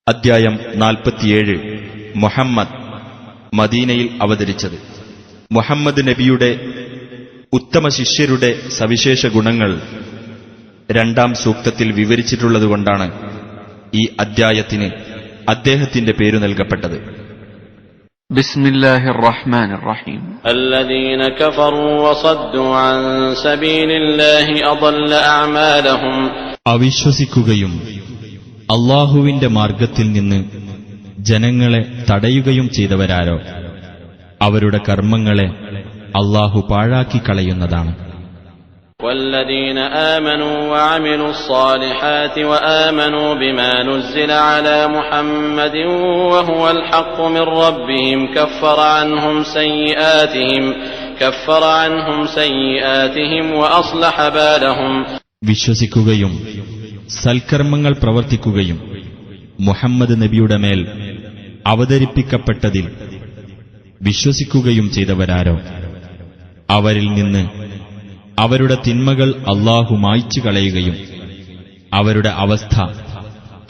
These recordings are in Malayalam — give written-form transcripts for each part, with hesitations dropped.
അദ്ധ്യായം 47 മുഹമ്മദ് മദീനയിൽ അവതരിച്ചത്. മുഹമ്മദ് നബിയുടെ ഉത്തമ ശിഷ്യരുടെ സവിശേഷ ഗുണങ്ങൾ രണ്ടാം സൂക്തത്തിൽ വിവരിച്ചിട്ടുള്ളതുകൊണ്ടാണ് ഈ അദ്ധ്യായത്തിന് അദ്ദേഹത്തിന്റെ പേരു നൽകപ്പെട്ടത്. ബിസ്മില്ലാഹിർ റഹ്മാനിർ റഹീം. الذين كفروا وصدوا عن سبيل الله أضل أعمالهم. അവിശ്വസിക്കുകയും അല്ലാഹുവിന്റെ മാർഗത്തിൽ നിന്ന് ജനങ്ങളെ തടയുകയും ചെയ്തവരാരോ അവരുടെ കർമ്മങ്ങളെ അല്ലാഹു പാഴാക്കി കളയുന്നതാണ്. والذين آمنوا وعملوا الصالحات وآمنوا بما نزل على محمد وهو الحق من ربهم كفر عنهم سيئاتهم وأصلح بالهم. വിശ്വസിക്കുകയും സൽക്കർമ്മങ്ങൾ പ്രവർത്തിക്കുകയും മുഹമ്മദ് നബിയുടെ മേൽ അവതരിപ്പിക്കപ്പെട്ടതിൽ വിശ്വസിക്കുകയും ചെയ്തവരാരോ അവരിൽ നിന്ന് അവരുടെ തിന്മകൾ അല്ലാഹു മായ്ച്ചു കളയുകയും അവരുടെ അവസ്ഥ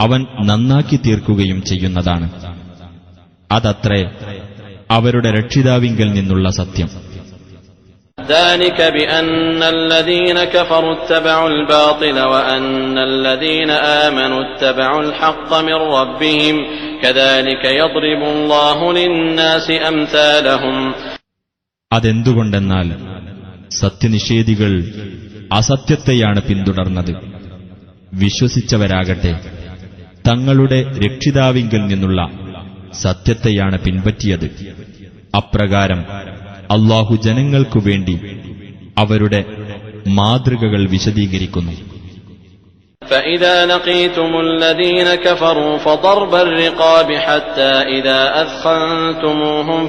അവൻ നന്നാക്കി തീർക്കുകയും ചെയ്യുന്നതാണ്. അതത്രേ അവരുടെ രക്ഷിതാവിങ്കൽ നിന്നുള്ള സത്യം. ذلك بأن الذين كفروا اتبعوا الباطل وأن الذين آمنوا اتبعوا الحق من ربهم كذلك يضرب الله للناس أمثالهم. അതെന്തുകൊണ്ടെന്നാൽ സത്യനിഷേധികൾ അസത്യത്തെയാണ് പിന്തുടർന്നത്, വിശ്വസിച്ചവരാകട്ടെ തങ്ങളുടെ രക്ഷിതാവിങ്കൽ നിന്നുള്ള സത്യത്തെയാണ് പിൻപറ്റിയത്. അപ്രകാരം അല്ലാഹു ജനങ്ങൾക്കു വേണ്ടി അവരുടെ മാതൃകകൾ വിശദീകരിക്കുന്നു. فإذا لقيتم الذين كفروا فضرب الرقاب حتى إذا أثخنتموهم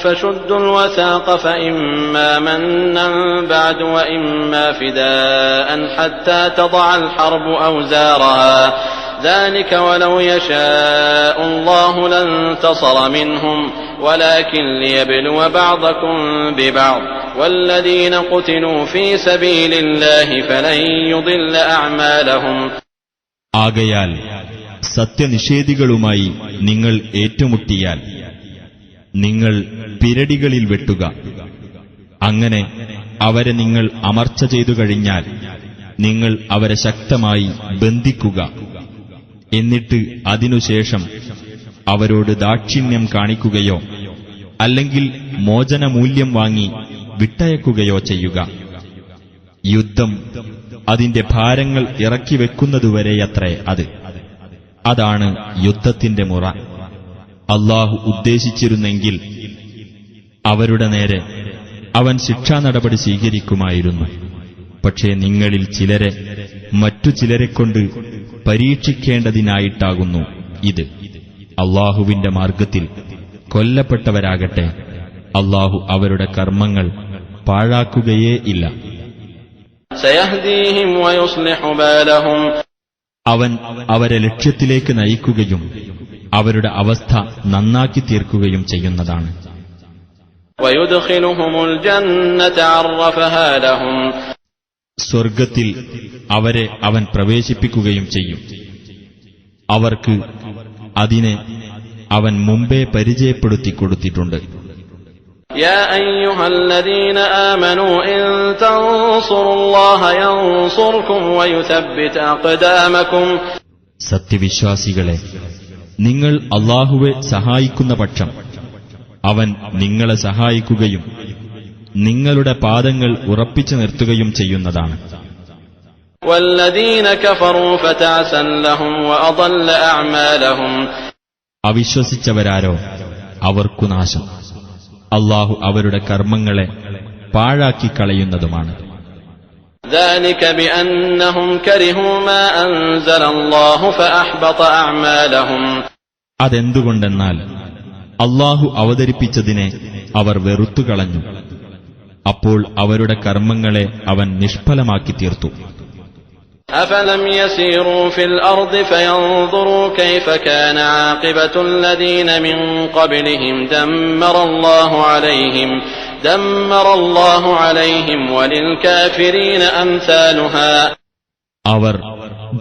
فشدوا الوثاق فإما منا بعد وإما فداء حتى تضع الحرب أوزارها ذلك ولو يشاء الله لانتصر منهم ولكن ليبلو بعضكم ببعض والذين قتلوا في سبيل الله فلن يضل أعمالهم. ആകയാൽ സത്യനിഷേധികളുമായി നിങ്ങൾ ഏറ്റുമുട്ടിയാൽ നിങ്ങൾ പിരടികളിൽ വെട്ടുക. അങ്ങനെ അവരെ നിങ്ങൾ അമർച്ച ചെയ്തു കഴിഞ്ഞാൽ നിങ്ങൾ അവരെ ശക്തമായി ബന്ധിക്കുക. എന്നിട്ട് അതിനുശേഷം അവരോട് ദാക്ഷിണ്യം കാണിക്കുകയോ അല്ലെങ്കിൽ മോചനമൂല്യം വാങ്ങി വിട്ടയക്കുകയോ ചെയ്യുക. യുദ്ധം അതിന്റെ ഭാരങ്ങൾ ഇറക്കിവെക്കുന്നതുവരെയത്രേ അത്. അതാണ് യുദ്ധത്തിന്റെ മുറ. അല്ലാഹു ഉദ്ദേശിച്ചിരുന്നെങ്കിൽ അവരുടെ നേരെ അവൻ ശിക്ഷാ നടപടി സ്വീകരിക്കുമായിരുന്നു. പക്ഷേ നിങ്ങളിൽ ചിലരെ മറ്റു ചിലരെക്കൊണ്ട് പരീക്ഷിക്കേണ്ടതിനായിട്ടാകുന്നു ഇത്. അല്ലാഹുവിന്റെ മാർഗത്തിൽ കൊല്ലപ്പെട്ടവരാകട്ടെ അല്ലാഹു അവരുടെ കർമ്മങ്ങൾ പാഴാക്കുകയേ ഇല്ല. സയഹ്ദീഹിം വയുസ്ലിഹു ബാലഹും. അവൻ അവരെ ലക്ഷ്യത്തിലേക്ക് നയിക്കുകയും അവരുടെ അവസ്ഥ നന്നാക്കി തീർക്കുകയും ചെയ്യുന്നതാണ്. വയുദ്ഖിലുഹുമുൽ ജന്നത അർറഫഹാ ലഹും. സ്വർഗത്തിൽ അവരെ അവൻ പ്രവേശിപ്പിക്കുകയും ചെയ്യും. അവർക്ക് അതിനെ അവൻ മുമ്പേ പരിചയപ്പെടുത്തി കൊടുത്തിട്ടുണ്ട്. يا أيها الذين آمنوا إن تنصروا الله ينصركم ويثبت أقدامكم. സത്യവിശ്വാസികളെ, നിങ്ങൾ അല്ലാഹുവെ സഹായിക്കുന്ന പക്ഷം അവൻ നിങ്ങളെ സഹായിക്കുകയും നിങ്ങളുടെ പാദങ്ങൾ ഉറപ്പിച്ചു നിർത്തുകയും ചെയ്യുന്നതാണ്. والذين كفروا فتعسا لهم وأضل أعمالهم. അവിശ്വസിച്ചവരാരോ അവർക്കു നാശം. അല്ലാഹു അവരുടെ കർമ്മങ്ങളെ പാഴാക്കി കളയുന്നതുമാണ്. ذلك بأنهم كرهوا ما أنزل الله فأحبط أعمالهم. അതെന്തുകൊണ്ടെന്നാൽ അല്ലാഹു അവതരിപ്പിച്ചതിനെ അവർ വെറുത്തുകളഞ്ഞു. അപ്പോൾ അവരുടെ കർമ്മങ്ങളെ അവൻ നിഷ്ഫലമാക്കി തീർത്തു. أفلم يسيروا في الأرض فينظروا كيف كان عاقبة الذين من قبلهم دمر الله عليهم وللكافرين أمثالها. അവർ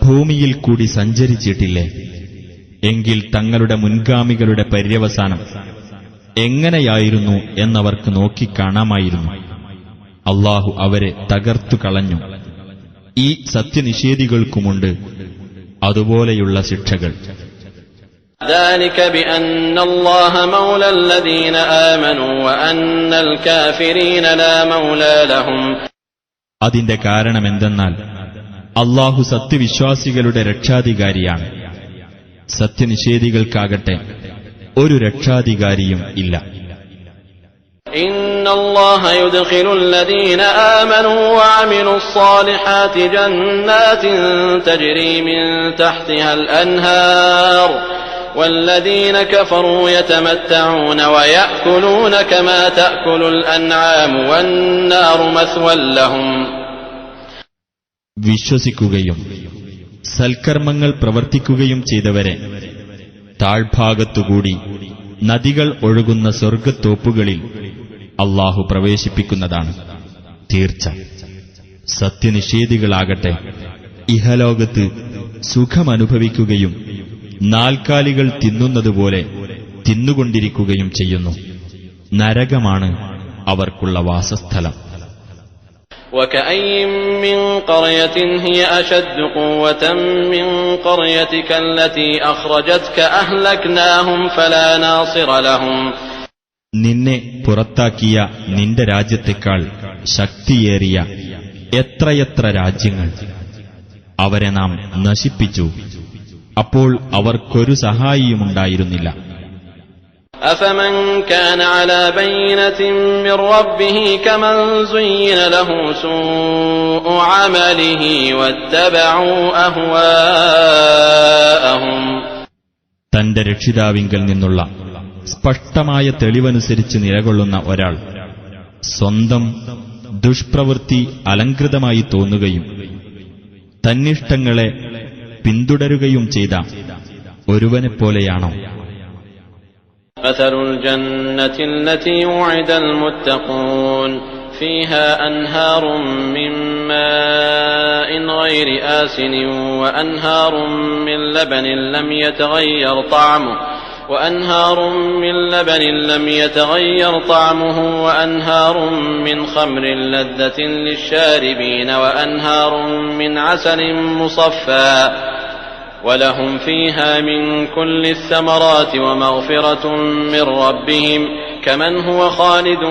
ഭൂമിയിൽ കൂടി സഞ്ചരിച്ചിട്ടില്ലേ? എങ്കിൽ തങ്ങളുടെ മുൻഗാമികളുടെ പര്യവസാനം എങ്ങനെയായിരുന്നു എന്നവർക്ക് നോക്കിക്കാണാമായിരുന്നു. അല്ലാഹു അവരെ തകർത്തു കളഞ്ഞു. ഈ സത്യനിഷേധികൾക്കുമുണ്ട് അതുപോലെയുള്ള ശിക്ഷകൾ. ذلك بأن الله مولى الذين آمنوا وأن الكافرين لا مولى لهم. അതിന്റെ കാരണമെന്തെന്നാൽ അല്ലാഹു സത്യവിശ്വാസികളുടെ രക്ഷാധികാരിയാണ്. സത്യനിഷേധികൾക്കാകട്ടെ ഒരു രക്ഷാധികാരിയും ഇല്ല. إن الله يدخل الذين آمنوا وعملوا الصالحات جنات تجري من تحتها الأنهار والذين كفروا يتمتعون ويأكلون كما تأكل الأنعام والنار مثوى لهم. വിശ്വസിക്കുകയും സൽക്കർമ്മങ്ങൾ പ്രവർത്തിക്കുകയും ചെയ്തവരെ താഴ്ഭാഗത്തുകൂടി നദികൾ ഒഴുകുന്ന സ്വർഗ്ഗത്തോപ്പുകളിൽ അല്ലാഹു പ്രവേശിപ്പിക്കുന്നതാണ് തീർച്ച. സത്യനിഷേധികളാകട്ടെ ഇഹലോകത്ത് സുഖമനുഭവിക്കുകയും നാൽക്കാലികൾ തിന്നുന്നതുപോലെ തിന്നുകൊണ്ടിരിക്കുകയും ചെയ്യുന്നു. നരകമാണ് അവർക്കുള്ള വാസസ്ഥലം. وكأين من قرية هي أشد قوة من قريتك التي أخرجتك أهلكناهم فلا ناصر لهم. നിന്നെ പുറത്താക്കിയ നിന്റെ രാജ്യത്തെക്കാൾ ശക്തിയേറിയ എത്രയെത്ര രാജ്യങ്ങൾ അവരെ നാം നശിപ്പിച്ചു. അപ്പോൾ അവർക്കൊരു സഹായിയുമുണ്ടായിരുന്നില്ല. أفمن كان على بينة من ربه كمن زين له سوء عمله واتبعوا أهواءهم. തന്റെ രക്ഷിതാവിങ്കൽ നിന്നുള്ള സ്പഷ്ടമായ തെളിവനുസരിച്ച് നിലകൊള്ളുന്ന ഒരാൾ സ്വന്തം ദുഷ്പ്രവൃത്തി അലങ്കൃതമായി തോന്നുകയും തന്നിഷ്ടങ്ങളെ പിന്തുടരുകയും ചെയ്ത ഒരുവനെപ്പോലെയാണോ? مثل الجنة التي وعد المتقون فيها أنهار من ماء غير آسن وأنهار من لبن لم يتغير طعمه وأنهار من خمر لذة للشاربين وأنهار من عسل مصفى ولهم فيها من كل الثمرات ومغفرة من ربهم كمن هو خالد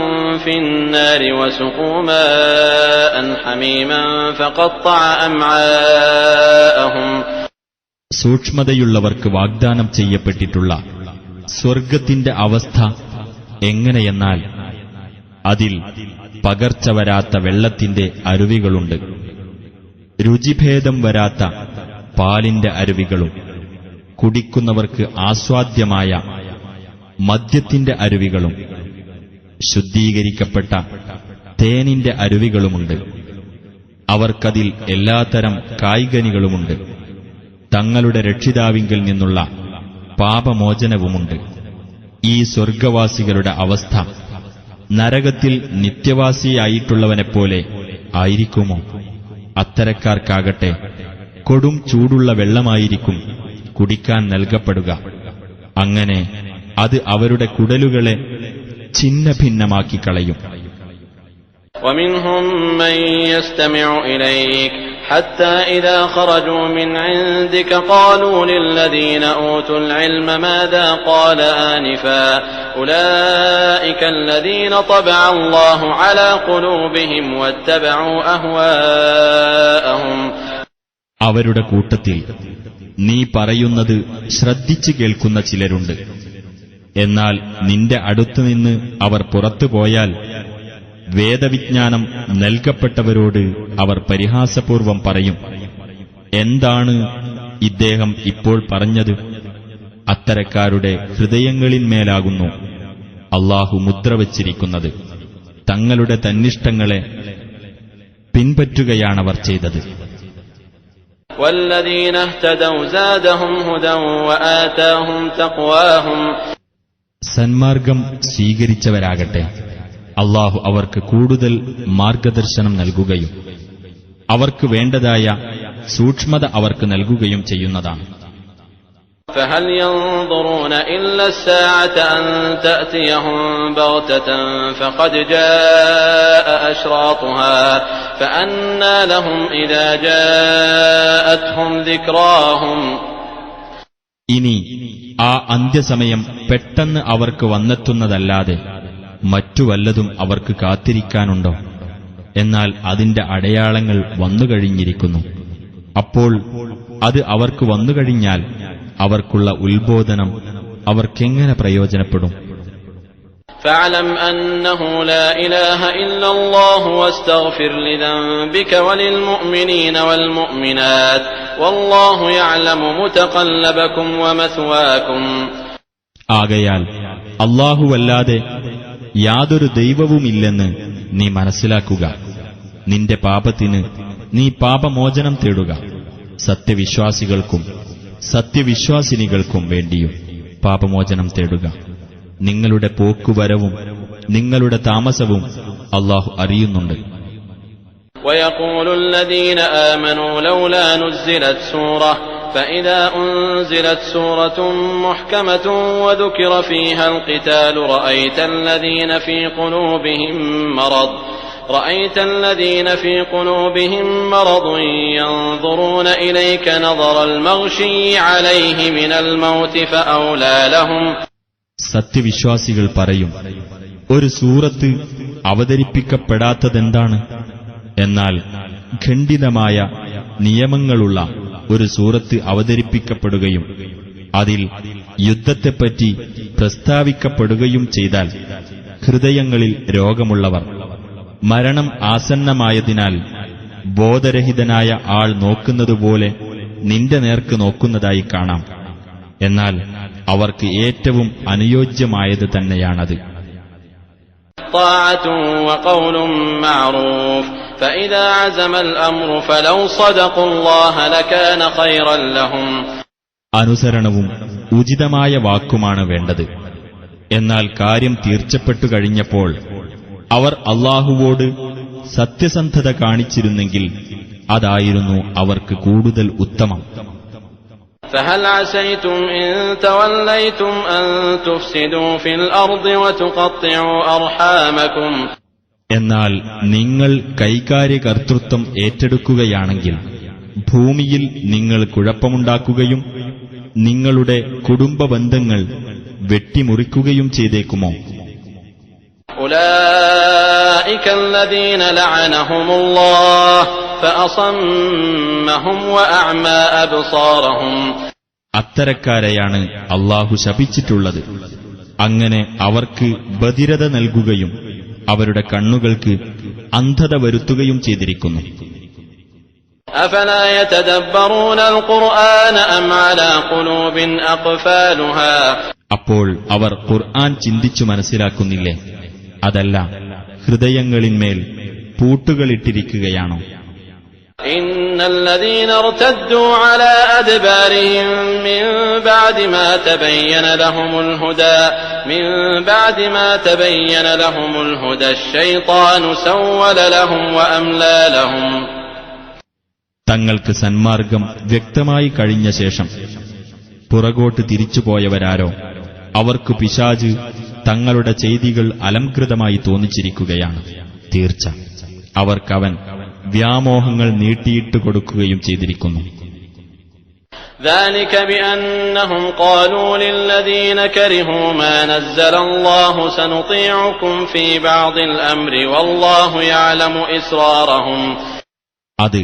في النار وسقوا ماء حميما فقطع أمعاءهم. സൂക്ഷ്മതയുള്ളവർക്ക് വാഗ്ദാനം ചെയ്യപ്പെട്ടിട്ടുള്ള സ്വർഗത്തിന്റെ അവസ്ഥ എങ്ങനെയെന്നാൽ അതിൽ പകർച്ച വരാത്ത വെള്ളത്തിന്റെ അരുവികളുണ്ട്, രുചിഭേദം വരാത്ത പാലിന്റെ അരുവികളും, കുടിക്കുന്നവർക്ക് ആസ്വാദ്യമായ മദ്യത്തിന്റെ അരുവികളും, ശുദ്ധീകരിക്കപ്പെട്ട തേനിന്റെ അരുവികളുമുണ്ട്. അവർക്കതിൽ എല്ലാത്തരം കായ്കനികളുമുണ്ട്. തങ്ങളുടെ രക്ഷിതാവിങ്കിൽ നിന്നുള്ള പാപമോചനവുമുണ്ട്. ഈ സ്വർഗവാസികളുടെ അവസ്ഥ നരകത്തിൽ നിത്യവാസിയായിട്ടുള്ളവനെപ്പോലെ ആയിരിക്കുമോ? അത്തരക്കാർക്കാകട്ടെ കൊടും ചൂടുള്ള വെള്ളമായിരിക്കും കുടിക്കാൻ നൽകപ്പെടുക. അങ്ങനെ അത് അവരുടെ കുടലുകളെ ഛിന്നഭിന്നമാക്കി കളയും. ومنهم من يستمع إليك حتى إذا خرجوا من عندك قالوا للذين أوتوا العلم ماذا قال آنفا أولئك الذين طبع الله على قلوبهم واتبعوا أهواءهم. അവരുടെ കൂട്ടത്തിൽ നീ പറയുന്നത് ശ്രദ്ധിച്ചു കേൾക്കുന്ന ചിലരുണ്ട്. എന്നാൽ നിന്റെ അടുത്തുനിന്ന് അവർ പുറത്തുപോയാൽ വേദവിജ്ഞാനം നൽകപ്പെട്ടവരോട് അവർ പരിഹാസപൂർവം പറയും, എന്താണ് ഇദ്ദേഹം ഇപ്പോൾ പറഞ്ഞത്? അത്തരക്കാരുടെ ഹൃദയങ്ങളിന്മേലാകുന്നു അല്ലാഹു മുദ്ര വച്ചിരിക്കുന്നത്. തങ്ങളുടെ തന്നിഷ്ടങ്ങളെ പിൻപറ്റുകയാണവർ ചെയ്തത്. والذين اهتدوا زادهم هدى وآتاهم تقواهم. സന്മാർഗം സ്വീകരിച്ചവരാകട്ടെ അല്ലാഹു അവർക്ക് കൂടുതൽ മാർഗദർശനം നൽകുകയും അവർക്ക് വേണ്ടതായ സൂക്ഷ്മത അവർക്ക് നൽകുകയും ചെയ്യുന്നതാണ്. فهل ينظرون إلا الساعة أن تأتيهم بغتة فقد جاء أشراطها فأنى لهم إذا جاءتهم ذكراهم. ഇനി ആ അന്ത്യസമയം പെട്ടെന്ന് അവർക്ക് വന്നെത്തുന്നതല്ലാതെ മറ്റു വല്ലതും അവർക്ക് കാത്തിരിക്കാനുണ്ടോ? എന്നാൽ അതിന്റെ അടയാളങ്ങൾ വന്നുകഴിഞ്ഞിരിക്കുന്നു. അപ്പോൾ അത് അവർക്ക് വന്നുകഴിഞ്ഞാൽ അവർക്കുള്ള ഉത്ബോധനം അവർക്കെങ്ങനെ പ്രയോജനപ്പെടും? فاعلم أنه لا إله إلا الله واستغفر لذنبك وللمؤمنين والمؤمنات والله يعلم متقلبكم ومثواكم. ആകയാൽ അല്ലാഹുവല്ലാതെ യാതൊരു ദൈവവുമില്ലെന്ന് നീ മനസ്സിലാക്കുക. നിന്റെ പാപത്തിന് നീ പാപമോചനം തേടുക. സത്യവിശ്വാസികൾക്കും സത്യവിശ്വാസിനികൾക്കും വേണ്ടിയും പാപമോചനം തേടുക. നിങ്ങളുടെ പോക്കുവരവും നിങ്ങളുടെ താമസവും അല്ലാഹു അറിയുന്നുണ്ട്. ويقول الذين آمنوا لولا نزلت سورة فإذا أنزلت سورة محكمة وذكر فيها القتال رأيت الذين في قلوبهم مرض ينظرون إليك نظر المغشي عليه من الموت فأولى لهم. സത്യവിശ്വാസികൾ പറയും, ഒരു സൂറത്ത് അവതരിപ്പിക്കപ്പെടാത്തതെന്താണ്? എന്നാൽ ഖണ്ഡിതമായ നിയമങ്ങളുള്ള ഒരു സൂറത്ത് അവതരിപ്പിക്കപ്പെടുകയും അതിൽ യുദ്ധത്തെപ്പറ്റി പ്രസ്താവിക്കപ്പെടുകയും ചെയ്താൽ ഹൃദയങ്ങളിൽ രോഗമുള്ളവർ മരണം ആസന്നമായതിനാൽ ബോധരഹിതനായ ആൾ നോക്കുന്നതുപോലെ നിന്റെ നേർക്ക് നോക്കുന്നതായി കാണാം. എന്നാൽ അവർക്ക് ഏറ്റവും അനുയോജ്യമായത് തന്നെയാണത്. അനുസരണവും ഉചിതമായ വാക്കുമാണ് വേണ്ടത്. എന്നാൽ കാര്യം തീർച്ചപ്പെട്ടു കഴിഞ്ഞപ്പോൾ അവർ അല്ലാഹുവോട് സത്യസന്ധത കാണിച്ചിരുന്നെങ്കിൽ അതായിരുന്നു അവർക്ക് കൂടുതൽ ഉത്തമം. فهل عسيتم إن توليتم أن تفسدوا في الأرض وتقطعوا أرحامكم. എന്നാൽ നിങ്ങൾ കൈകാര്യകർതൃത്വം ഏറ്റെടുക്കുകയാണെങ്കിൽ ഭൂമിയിൽ നിങ്ങൾ കുഴപ്പമുണ്ടാക്കുകയും നിങ്ങളുടെ കുടുംബബന്ധങ്ങൾ വെട്ടിമുറിക്കുകയും ചെയ്തേക്കുമോ? أولئك الذين لعنهم الله فأصمهم وأعمى أبصارهم. അത്തരക്കാരെയാണ് അല്ലാഹു ശപിച്ചിട്ടുള്ളത്. അങ്ങനെ അവർക്ക് ബധിരത നൽകുകയും അവരുടെ കണ്ണുകൾക്ക് അന്ധത വരുത്തുകയും ചെയ്തിരിക്കുന്നു. أفلا يتدبرون القرآن أم على قلوب أقفالها. അപ്പോൾ അവർ ഖുർആൻ ചിന്തിച്ചു മനസ്സിലാക്കുന്നില്ലേ? അതല്ല ഹൃദയങ്ങളിന്മേൽ പൂട്ടുകളിട്ടിരിക്കുകയാണോ? إن الذين ارتدوا على أدبارهم من بعد ما تبين لهم الهدى الشيطان سول لهم وأملى لهم. തങ്ങൾക്ക് സന്മാർഗം വ്യക്തമായി കഴിഞ്ഞ ശേഷം പുറകോട്ട് തിരിച്ചുപോയവരാരോ അവർക്ക് പിശാച് തങ്ങളുടെ ചെയ്തികൾ അലംകൃതമായി തോന്നിച്ചിരിക്കുകയാണ്. തീർച്ച അവർക്കവൻ വ്യാമോഹങ്ങൾ നീട്ടിയിട്ട് കൊടുക്കുകയും ചെയ്തിരിക്കുന്നു. ذلك بأنهم قالوا للذين كرهوا ما نزل الله سنطيعكم في بعض الأمر والله يعلم إسرارهم. അത്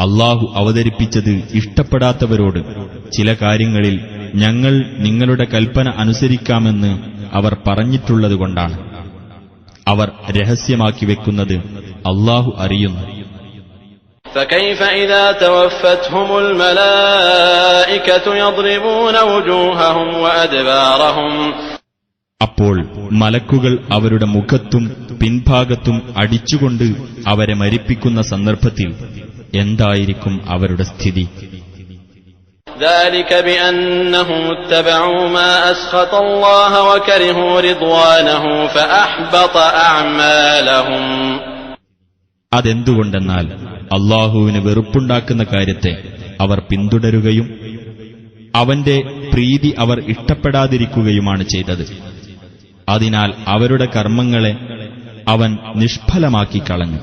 അല്ലാഹു അവതരിപ്പിച്ചത് ഇഷ്ടപ്പെടാത്തവരോട് ചില കാര്യങ്ങളിൽ ഞങ്ങൾ നിങ്ങളുടെ കൽപ്പന അനുസരിക്കാമെന്ന് അവർ പറഞ്ഞിട്ടുള്ളതുകൊണ്ടാണ്. അവർ രഹസ്യമാക്കി വെക്കുന്നത് അല്ലാഹു അറിയുന്നു. فكيف إذا توفتهم الملائكة يضربون وجوههم وأدبارهم. അപ്പോൾ മലക്കുകൾ അവരുടെ മുഖത്തും പിൻഭാഗത്തും അടിച്ചുകൊണ്ട് അവരെ മരിപ്പിക്കുന്ന സന്ദർഭത്തിൽ എന്തായിരിക്കും അവരുടെ സ്ഥിതി? ذلك بأنهم اتبعوا ما أسخط الله وكرهوا رضوانه فأحبط أعمالهم. അതെന്തുകൊണ്ടെന്നാൽ അല്ലാഹുവിന് വെറുപ്പുണ്ടാക്കുന്ന കാര്യത്തെ അവർ പിന്തുടരുകയും അവന്റെ പ്രീതി അവർ ഇഷ്ടപ്പെടാതിരിക്കുകയുമാണ് ചെയ്തത്. അതിനാൽ അവരുടെ കർമ്മങ്ങളെ അവൻ നിഷ്ഫലമാക്കി കളഞ്ഞു.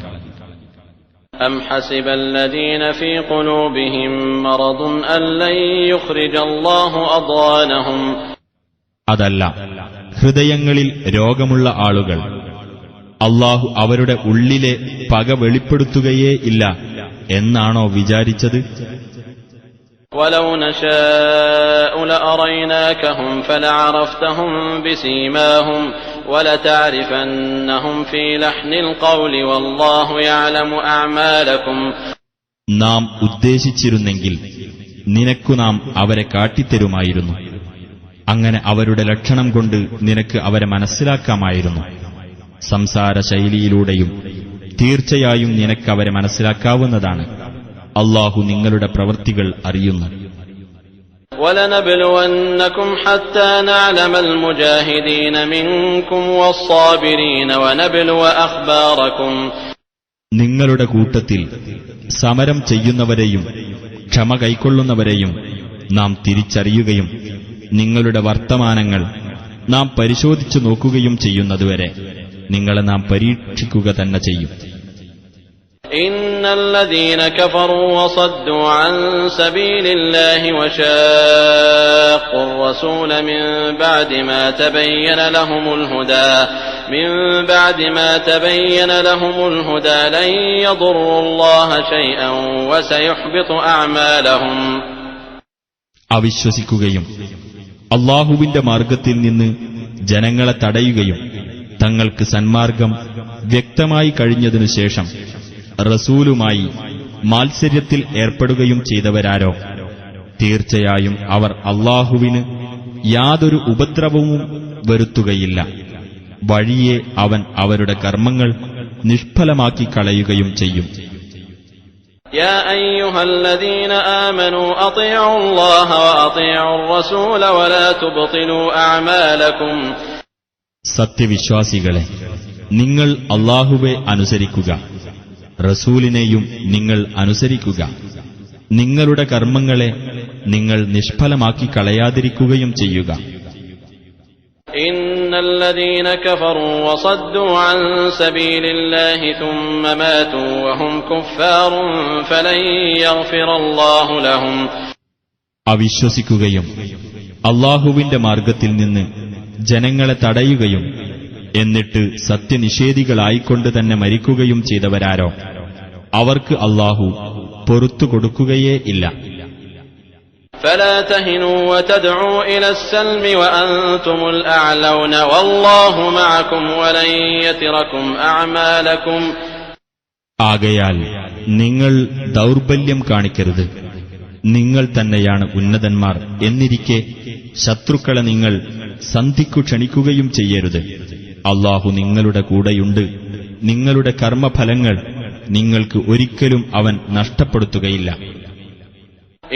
أم حسب الذين في قلوبهم مرض أن لن يخرج الله أضغانهم അതല്ല, ഹൃദയങ്ങളിൽ രോഗമുള്ള ആളുകൾ അല്ലാഹു അവരുടെ ഉള്ളിലെ പക വെളിപ്പെടുത്തുകയേ ഇല്ല എന്നാണോ വിചാരിച്ചത്? ولو نشاء لأريناكهم فلعرفتهم بسيماهم ولتعرفنهم في لحن القول والله يعلم أعمالكم. നാം ഉദ്ദേശിച്ചിരുന്നെങ്കിൽ നിനക്കു നാം അവരെ കാട്ടിത്തരുമായിരുന്നു. അങ്ങനെ അവരുടെ ലക്ഷണം കൊണ്ട് നിനക്ക് അവരെ മനസ്സിലാക്കാമായിരുന്നു. സംസാര ശൈലിയിലൂടെയും തീർച്ചയായും നിനക്കവരെ മനസ്സിലാക്കാവുന്നതാണ്. അല്ലാഹു നിങ്ങളുടെ പ്രവൃത്തികൾ അറിയുന്നു. وَلَنَبْلُوَنَّكُمْ حَتَّى نَعْلَمَ الْمُجَاهِدِينَ مِنكُمْ وَالصَّابِرِينَ وَنَبْلُوَ أَخْبَارَكُمْ. നിങ്ങളുടെ കൂട്ടത്തിൽ സമരം ചെയ്യുന്നവരെയും ക്ഷമ കൈക്കൊള്ളുന്നവരെയും നാം തിരിച്ചറിയുകയും നിങ്ങളുടെ വർത്തമാനങ്ങൾ നാം പരിശോധിച്ചു നോക്കുകയും ചെയ്യുന്നതുവരെ നിങ്ങളെ നാം പരീക്ഷിക്കുക തന്നെ ചെയ്യും. إِنَّ الَّذِينَ كَفَرُوا وَصَدُّوا عَن سَبِيلِ اللَّهِ وَشَاقُّوا الرَّسُولَ مِن بَعْدِ مَا تَبَيَّنَ لَهُمُ الْهُدَى لَن يَضُرُّوا اللَّهَ شَيْئًا وَسَيُحْبِطُ أَعْمَالَهُمْ. അവിശ്വസിക്കുകയും അല്ലാഹുവിന്റെ മാർഗത്തിൽ നിന്ന് ജനങ്ങളെ തടയുകയും തങ്ങൾക്ക് സന്മാർഗം വ്യക്തമായി കഴിഞ്ഞതിനു ശേഷം റസൂലുമായി മാത്സര്യത്തിൽ ഏർപ്പെടുകയും ചെയ്തവരാരോ, തീർച്ചയായും അവർ അല്ലാഹുവിന് യാതൊരു ഉപദ്രവവും വരുത്തുകയില്ല. വഴിയെ അവൻ അവരുടെ കർമ്മങ്ങൾ നിഷ്ഫലമാക്കി കളയുകയും ചെയ്യും. يا أيها الذين آمنوا أطيعوا الله وأطيعوا الرسول ولا تبطلوا أعمالكم. സത്യവിശ്വാസികളെ, നിങ്ങൾ അല്ലാഹുവെ അനുസരിക്കുക, റസൂലിനെയും നിങ്ങൾ അനുസരിക്കുക. നിങ്ങളുടെ കർമ്മങ്ങളെ നിങ്ങൾ നിഷ്ഫലമാക്കി കളയാതിരിക്കുകയും ചെയ്യുക. إن الذين كفروا وصدوا عن سبيل الله ثم ماتوا وهم كفار فلن يغفر الله لهم. അവിശ്വസിക്കുകയും അല്ലാഹുവിന്റെ മാർഗത്തിൽ നിന്ന് ജനങ്ങളെ തടയുകയും എന്നിട്ട് സത്യനിഷേധികളായിക്കൊണ്ട് തന്നെ മരിക്കുകയും ചെയ്തവരാരോ, അവർക്ക് അല്ലാഹു പൊറുത്തു കൊടുക്കുകയേ ഇല്ല. فلا تهنوا وتدعوا إلى السلم وأنتم الأعلون والله معكم ولن يتركم أعمالكم. ആകയാൽ നിങ്ങൾ ദൗർബല്യം കാണിക്കരുത്. നിങ്ങൾ തന്നെയാണ് ഉന്നതന്മാർ എന്നിരിക്കെ ശത്രുക്കളെ നിങ്ങൾ സന്ധിക്കു ക്ഷണിക്കുകയും ചെയ്യരുത്. അല്ലാഹു നിങ്ങളുടെ കൂടെയുണ്ട്. നിങ്ങളുടെ കർമ്മഫലങ്ങൾ നിങ്ങൾക്ക് ഒരിക്കലും അവൻ നഷ്ടപ്പെടുത്തുകയില്ല.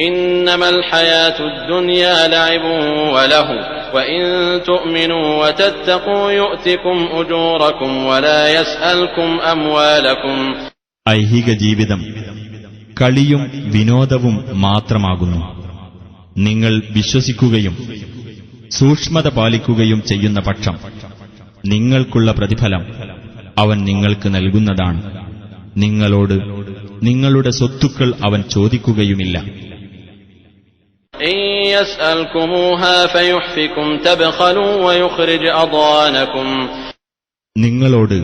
إنما الحياة الدنيا لعب وله وإن تؤمنوا وتتقوا يؤتكم أجوركم ولا يسألكم أموالكم. ഐഹിക ജീവിതം കളിയും വിനോദവും മാത്രമാകുന്നു. നിങ്ങൾ വിശ്വസിക്കുകയും സൂക്ഷ്മത പാലിക്കുകയും ചെയ്യുന്ന പക്ഷം നിങ്ങൾക്കുള്ള പ്രതിഫലം അവൻ നിങ്ങൾക്ക് നൽകുന്നതാണ്. നിങ്ങളോട് നിങ്ങളുടെ സ്വത്തുക്കൾ അവൻ ചോദിക്കുകയുമില്ല. إن يسألكموها فيحفكم تبخلوا ويخرج أضغانكم. നിങ്ങളോട്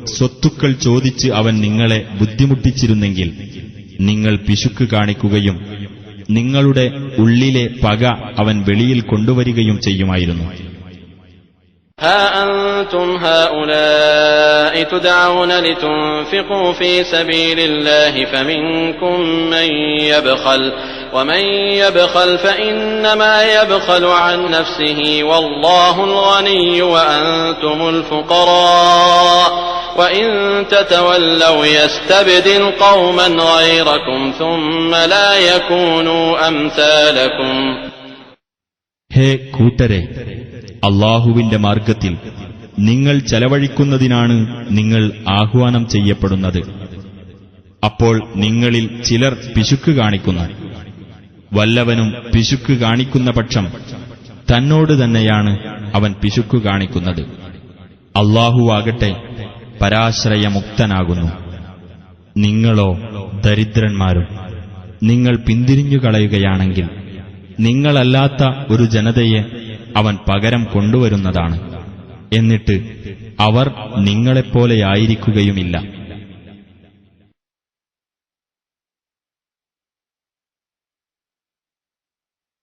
സ്വത്തുക്കൾ ചോദിച്ച് അവൻ നിങ്ങളെ ബുദ്ധിമുട്ടിച്ചിരുന്നെങ്കിൽ നിങ്ങൾ പിശുക്ക് കാണിക്കുകയും നിങ്ങളുടെ ഉള്ളിലെ പക അവൻ വെളിയിൽ കൊണ്ടുവരികയും ചെയ്യുമായിരുന്നു. ها أنتم هؤلاء تدعون لتنفقوا في سبيل الله فمنكم من يبخل ومن يبخل فإنما يبخل عن نفسه والله الغني وأنتم الفقراء وإن تتولوا يستبدل قوما غيركم ثم لا يكونوا أمثالكم. ഹേ കൂട്ടരെ, അല്ലാഹുവിന്റെ മാർഗത്തിൽ നിങ്ങൾ ചെലവഴിക്കുന്നതിനാണ് നിങ്ങൾ ആഹ്വാനം ചെയ്യപ്പെടുന്നത്. അപ്പോൾ നിങ്ങളിൽ ചിലർ പിശുക്ക് കാണിക്കുന്നു. വല്ലവനും പിശുക്ക് കാണിക്കുന്ന പക്ഷം തന്നോട് തന്നെയാണ് അവൻ പിശുക്ക് കാണിക്കുന്നത്. അല്ലാഹുവാകട്ടെ പരാശ്രയമുക്തനാകുന്നു. നിങ്ങളോ ദരിദ്രന്മാരും നിങ്ങൾ പിന്തിരിഞ്ഞുകളയുകയാണെങ്കിൽ നിങ്ങളല്ലാത്ത ഒരു ജനതയെ അവൻ പകരം കൊണ്ടുവരുന്നതാണ്. എന്നിട്ട് അവർ നിങ്ങളെപ്പോലെയായിരിക്കുകയുമില്ല.